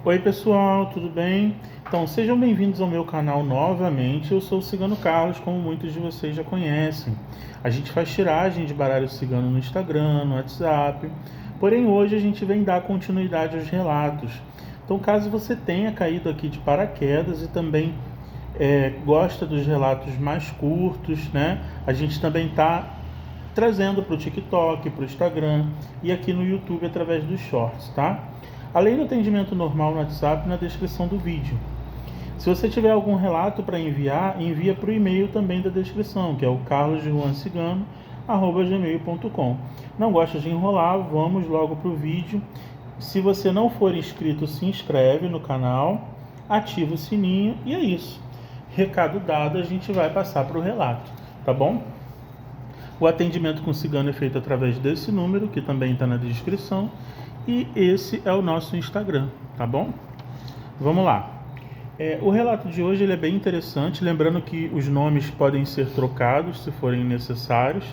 Oi pessoal, tudo bem? Então sejam bem-vindos ao meu canal novamente. Eu sou o Cigano Carlos, como muitos de vocês já conhecem. A gente faz tiragem de baralho cigano no Instagram, no WhatsApp. Porém hoje a gente vem dar continuidade aos relatos. Então caso você tenha caído aqui de paraquedas e também gosta dos relatos mais curtos, né? A gente também está trazendo para o TikTok, para o Instagram e aqui no YouTube através dos Shorts, tá? Além do atendimento normal no WhatsApp, na descrição do vídeo. Se você tiver algum relato para enviar, envia para o e-mail também da descrição, que é o carlosjuancigano@gmail.com. Não gosta de enrolar, vamos logo para o vídeo. Se você não for inscrito, se inscreve no canal, ativa o sininho e é isso. Recado dado, a gente vai passar para o relato, tá bom? O atendimento com cigano é feito através desse número, que também está na descrição, e esse é o nosso Instagram, tá bom? Vamos lá. O relato de hoje ele é bem interessante, lembrando que os nomes podem ser trocados se forem necessários,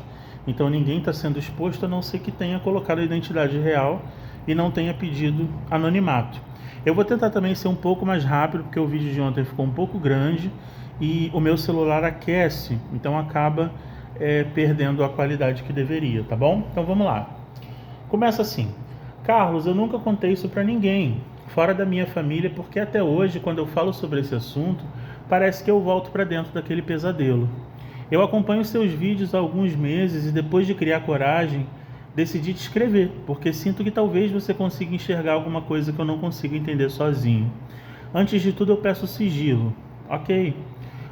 então ninguém está sendo exposto a não ser que tenha colocado a identidade real e não tenha pedido anonimato. Eu vou tentar também ser um pouco mais rápido, porque o vídeo de ontem ficou um pouco grande e o meu celular aquece, então acaba perdendo a qualidade que deveria, tá bom? Então vamos lá. Começa assim. Carlos, eu nunca contei isso para ninguém, fora da minha família, porque até hoje, quando eu falo sobre esse assunto, parece que eu volto para dentro daquele pesadelo. Eu acompanho seus vídeos há alguns meses e depois de criar coragem, decidi te escrever, porque sinto que talvez você consiga enxergar alguma coisa que eu não consigo entender sozinho. Antes de tudo, eu peço sigilo. Ok.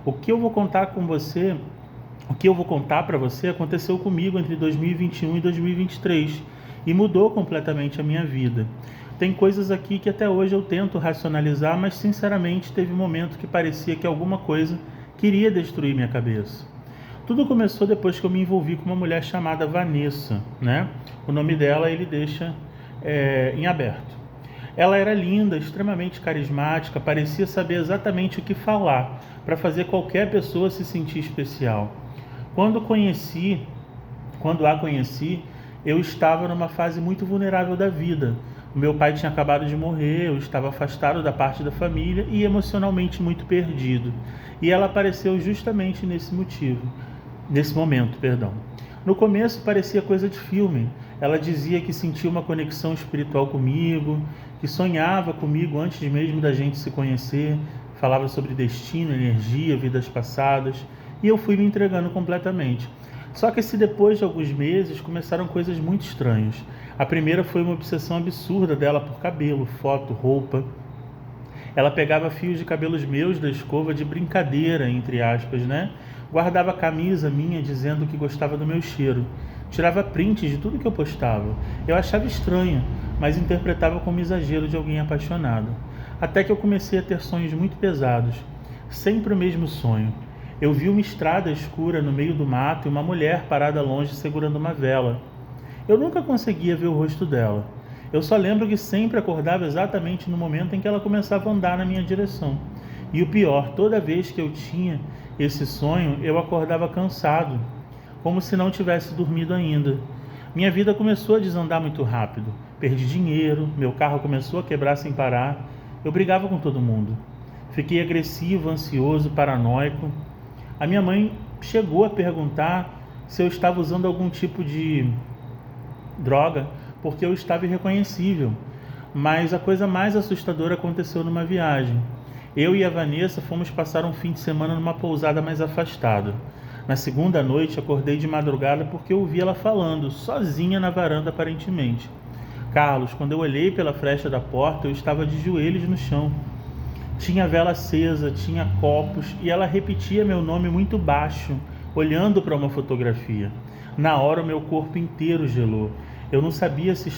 O que eu vou contar para você aconteceu comigo entre 2021 e 2023 e mudou completamente a minha vida. Tem coisas aqui que até hoje eu tento racionalizar, mas sinceramente teve um momento que parecia que alguma coisa queria destruir minha cabeça. Tudo começou depois que eu me envolvi com uma mulher chamada Vanessa, né? O nome dela ele deixa em aberto. Ela era linda, extremamente carismática, parecia saber exatamente o que falar para fazer qualquer pessoa se sentir especial. Quando a conheci, eu estava numa fase muito vulnerável da vida. O meu pai tinha acabado de morrer, eu estava afastado da parte da família e emocionalmente muito perdido. E ela apareceu justamente nesse momento. No começo parecia coisa de filme. Ela dizia que sentia uma conexão espiritual comigo, que sonhava comigo antes mesmo da gente se conhecer, falava sobre destino, energia, vidas passadas, e eu fui me entregando completamente. Só que depois de alguns meses começaram coisas muito estranhas. A primeira foi uma obsessão absurda dela por cabelo, foto, roupa. Ela pegava fios de cabelos meus da escova de brincadeira, entre aspas, né? Guardava a camisa minha dizendo que gostava do meu cheiro. Tirava prints de tudo que eu postava. Eu achava estranho, mas interpretava como exagero de alguém apaixonado. Até que eu comecei a ter sonhos muito pesados. Sempre o mesmo sonho. Eu vi uma estrada escura no meio do mato e uma mulher parada longe segurando uma vela. Eu nunca conseguia ver o rosto dela. Eu só lembro que sempre acordava exatamente no momento em que ela começava a andar na minha direção. E o pior, toda vez que eu tinha esse sonho, eu acordava cansado, como se não tivesse dormido ainda. Minha vida começou a desandar muito rápido. Perdi dinheiro, meu carro começou a quebrar sem parar. Eu brigava com todo mundo. Fiquei agressivo, ansioso, paranoico. A minha mãe chegou a perguntar se eu estava usando algum tipo de droga, porque eu estava irreconhecível. Mas a coisa mais assustadora aconteceu numa viagem. Eu e a Vanessa fomos passar um fim de semana numa pousada mais afastada. Na segunda noite, acordei de madrugada porque ouvi ela falando, sozinha na varanda aparentemente. Carlos, quando eu olhei pela fresta da porta, eu estava de joelhos no chão. Tinha vela acesa, tinha copos e ela repetia meu nome muito baixo, olhando para uma fotografia. Na hora o meu corpo inteiro gelou. Eu não sabia se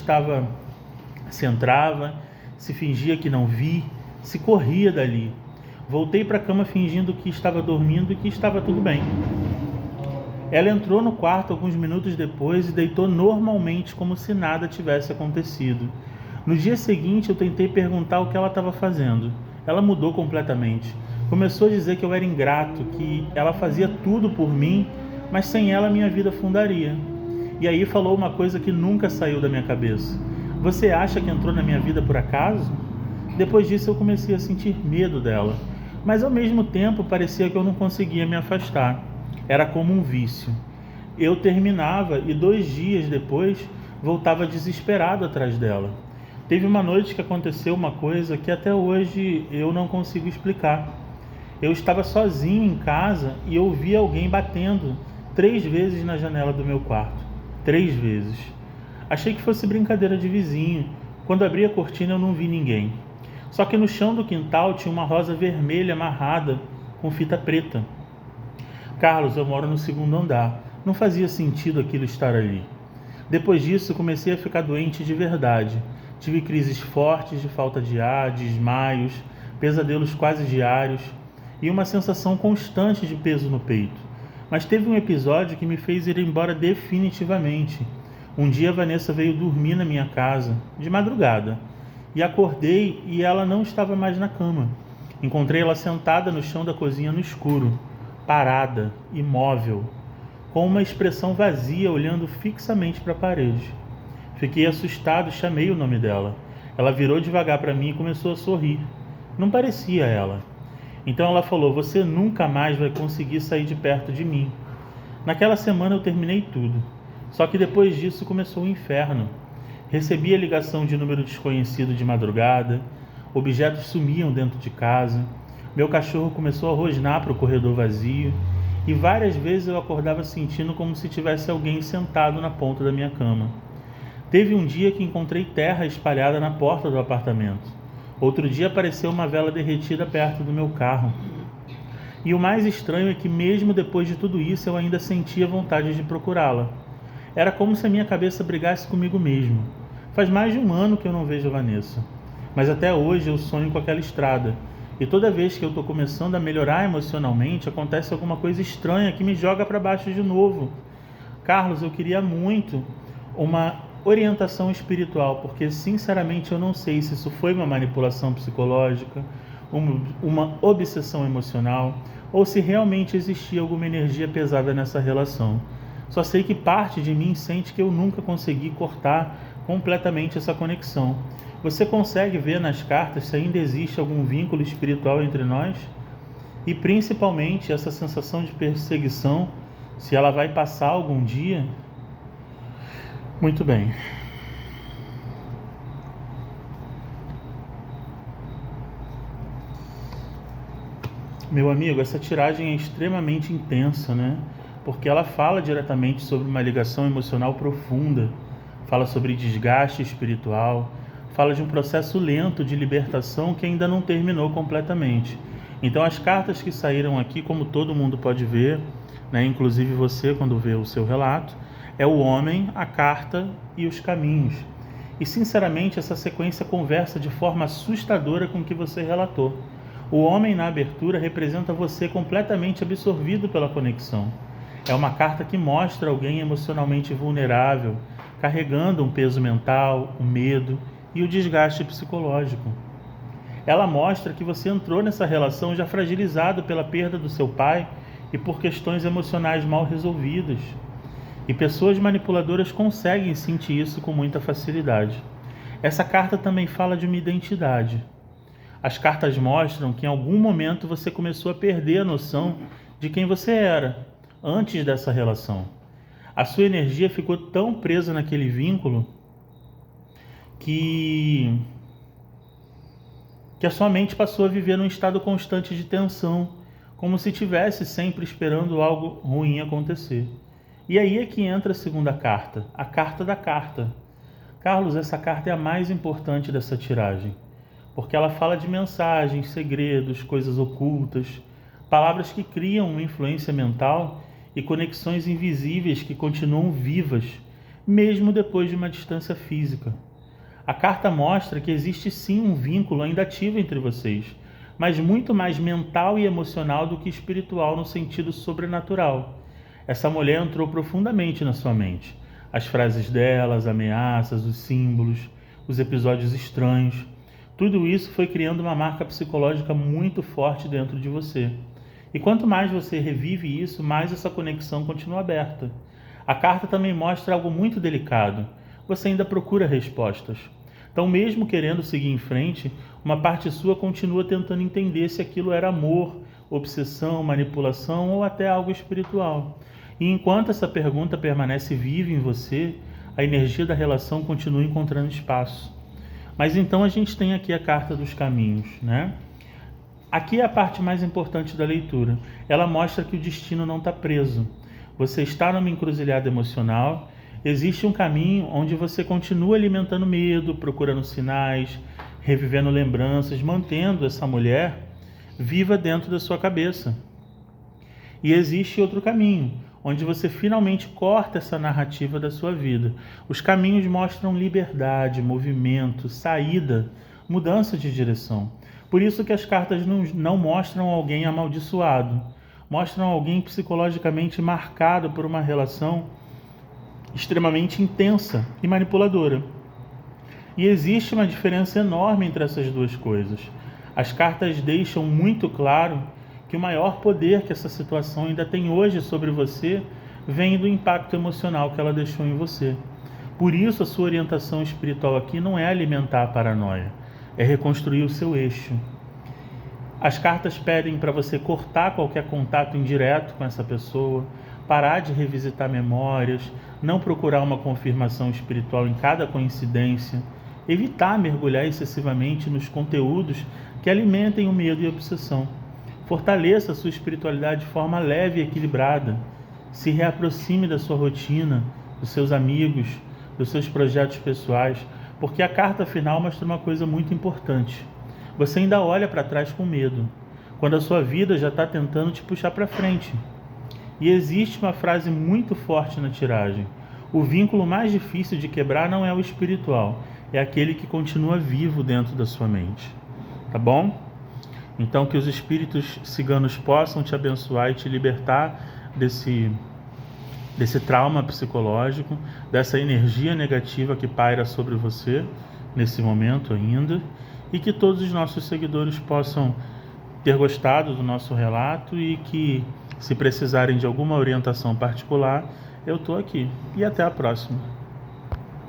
entrava, se fingia que não vi, se corria dali. Voltei para a cama fingindo que estava dormindo e que estava tudo bem. Ela entrou no quarto alguns minutos depois e deitou normalmente como se nada tivesse acontecido. No dia seguinte eu tentei perguntar o que ela estava fazendo. Ela mudou completamente. Começou a dizer que eu era ingrato, que ela fazia tudo por mim, mas sem ela minha vida afundaria. E aí falou uma coisa que nunca saiu da minha cabeça. Você acha que entrou na minha vida por acaso? Depois disso eu comecei a sentir medo dela, mas ao mesmo tempo parecia que eu não conseguia me afastar. Era como um vício. Eu terminava e 2 dias depois voltava desesperado atrás dela. Teve uma noite que aconteceu uma coisa que até hoje eu não consigo explicar. Eu estava sozinho em casa e ouvi alguém batendo 3 vezes na janela do meu quarto. 3 vezes. Achei que fosse brincadeira de vizinho. Quando abri a cortina eu não vi ninguém. Só que no chão do quintal tinha uma rosa vermelha amarrada com fita preta. Carlos, eu moro no 2º andar. Não fazia sentido aquilo estar ali. Depois disso comecei a ficar doente de verdade. Tive crises fortes de falta de ar, desmaios, pesadelos quase diários e uma sensação constante de peso no peito. Mas teve um episódio que me fez ir embora definitivamente. Um dia a Vanessa veio dormir na minha casa, de madrugada, e acordei e ela não estava mais na cama. Encontrei ela sentada no chão da cozinha no escuro, parada, imóvel, com uma expressão vazia olhando fixamente para a parede. Fiquei assustado e chamei o nome dela. Ela virou devagar para mim e começou a sorrir. Não parecia ela. Então ela falou: "Você nunca mais vai conseguir sair de perto de mim." Naquela semana eu terminei tudo. Só que depois disso começou o inferno. Recebi a ligação de número desconhecido de madrugada, objetos sumiam dentro de casa, meu cachorro começou a rosnar para o corredor vazio e várias vezes eu acordava sentindo como se tivesse alguém sentado na ponta da minha cama. Teve um dia que encontrei terra espalhada na porta do apartamento. Outro dia apareceu uma vela derretida perto do meu carro. E o mais estranho é que mesmo depois de tudo isso eu ainda sentia vontade de procurá-la. Era como se a minha cabeça brigasse comigo mesmo. Faz mais de 1 ano que eu não vejo a Vanessa. Mas até hoje eu sonho com aquela estrada. E toda vez que eu estou começando a melhorar emocionalmente, acontece alguma coisa estranha que me joga para baixo de novo. Carlos, eu queria muito uma orientação espiritual, porque sinceramente eu não sei se isso foi uma manipulação psicológica, uma obsessão emocional, ou se realmente existia alguma energia pesada nessa relação. Só sei que parte de mim sente que eu nunca consegui cortar completamente essa conexão. Você consegue ver nas cartas se ainda existe algum vínculo espiritual entre nós? E principalmente essa sensação de perseguição, se ela vai passar algum dia? Muito bem. Meu amigo, essa tiragem é extremamente intensa, né? Porque ela fala diretamente sobre uma ligação emocional profunda, fala sobre desgaste espiritual, fala de um processo lento de libertação que ainda não terminou completamente. Então as cartas que saíram aqui, como todo mundo pode ver, né, inclusive você quando vê o seu relato, é o homem, a carta e os caminhos. E sinceramente essa sequência conversa de forma assustadora com o que você relatou. O homem na abertura representa você completamente absorvido pela conexão. É uma carta que mostra alguém emocionalmente vulnerável, carregando um peso mental, o medo e o desgaste psicológico. Ela mostra que você entrou nessa relação já fragilizado pela perda do seu pai e por questões emocionais mal resolvidas. E pessoas manipuladoras conseguem sentir isso com muita facilidade. Essa carta também fala de uma identidade. As cartas mostram que em algum momento você começou a perder a noção de quem você era antes dessa relação. A sua energia ficou tão presa naquele vínculo que a sua mente passou a viver num estado constante de tensão, como se estivesse sempre esperando algo ruim acontecer. E aí é que entra a segunda carta, a carta da carta. Carlos, essa carta é a mais importante dessa tiragem, porque ela fala de mensagens, segredos, coisas ocultas, palavras que criam uma influência mental e conexões invisíveis que continuam vivas, mesmo depois de uma distância física. A carta mostra que existe sim um vínculo ainda ativo entre vocês, mas muito mais mental e emocional do que espiritual no sentido sobrenatural. Essa mulher entrou profundamente na sua mente. As frases dela, as ameaças, os símbolos, os episódios estranhos, tudo isso foi criando uma marca psicológica muito forte dentro de você. E quanto mais você revive isso, mais essa conexão continua aberta. A carta também mostra algo muito delicado. Você ainda procura respostas. Então, mesmo querendo seguir em frente, uma parte sua continua tentando entender se aquilo era amor, obsessão, manipulação ou até algo espiritual. E enquanto essa pergunta permanece viva em você, a energia da relação continua encontrando espaço. Mas então a gente tem aqui a carta dos caminhos, né? Aqui é a parte mais importante da leitura. Ela mostra que o destino não está preso. Você está numa encruzilhada emocional. Existe um caminho onde você continua alimentando medo, procurando sinais, revivendo lembranças, mantendo essa mulher viva dentro da sua cabeça. E existe outro caminho, onde você finalmente corta essa narrativa da sua vida. Os caminhos mostram liberdade, movimento, saída, mudança de direção. Por isso que as cartas não mostram alguém amaldiçoado, mostram alguém psicologicamente marcado por uma relação extremamente intensa e manipuladora. E existe uma diferença enorme entre essas duas coisas. As cartas deixam muito claro que o maior poder que essa situação ainda tem hoje sobre você vem do impacto emocional que ela deixou em você. Por isso, a sua orientação espiritual aqui não é alimentar a paranoia, é reconstruir o seu eixo. As cartas pedem para você cortar qualquer contato indireto com essa pessoa, parar de revisitar memórias, não procurar uma confirmação espiritual em cada coincidência, evitar mergulhar excessivamente nos conteúdos que alimentem o medo e a obsessão. Fortaleça a sua espiritualidade de forma leve e equilibrada. Se reaproxime da sua rotina, dos seus amigos, dos seus projetos pessoais, porque a carta final mostra uma coisa muito importante. Você ainda olha para trás com medo, quando a sua vida já está tentando te puxar para frente. E existe uma frase muito forte na tiragem: o vínculo mais difícil de quebrar não é o espiritual, é aquele que continua vivo dentro da sua mente. Tá bom? Então, que os espíritos ciganos possam te abençoar e te libertar desse trauma psicológico, dessa energia negativa que paira sobre você nesse momento ainda, e que todos os nossos seguidores possam ter gostado do nosso relato e que, se precisarem de alguma orientação particular, eu estou aqui. E até a próxima.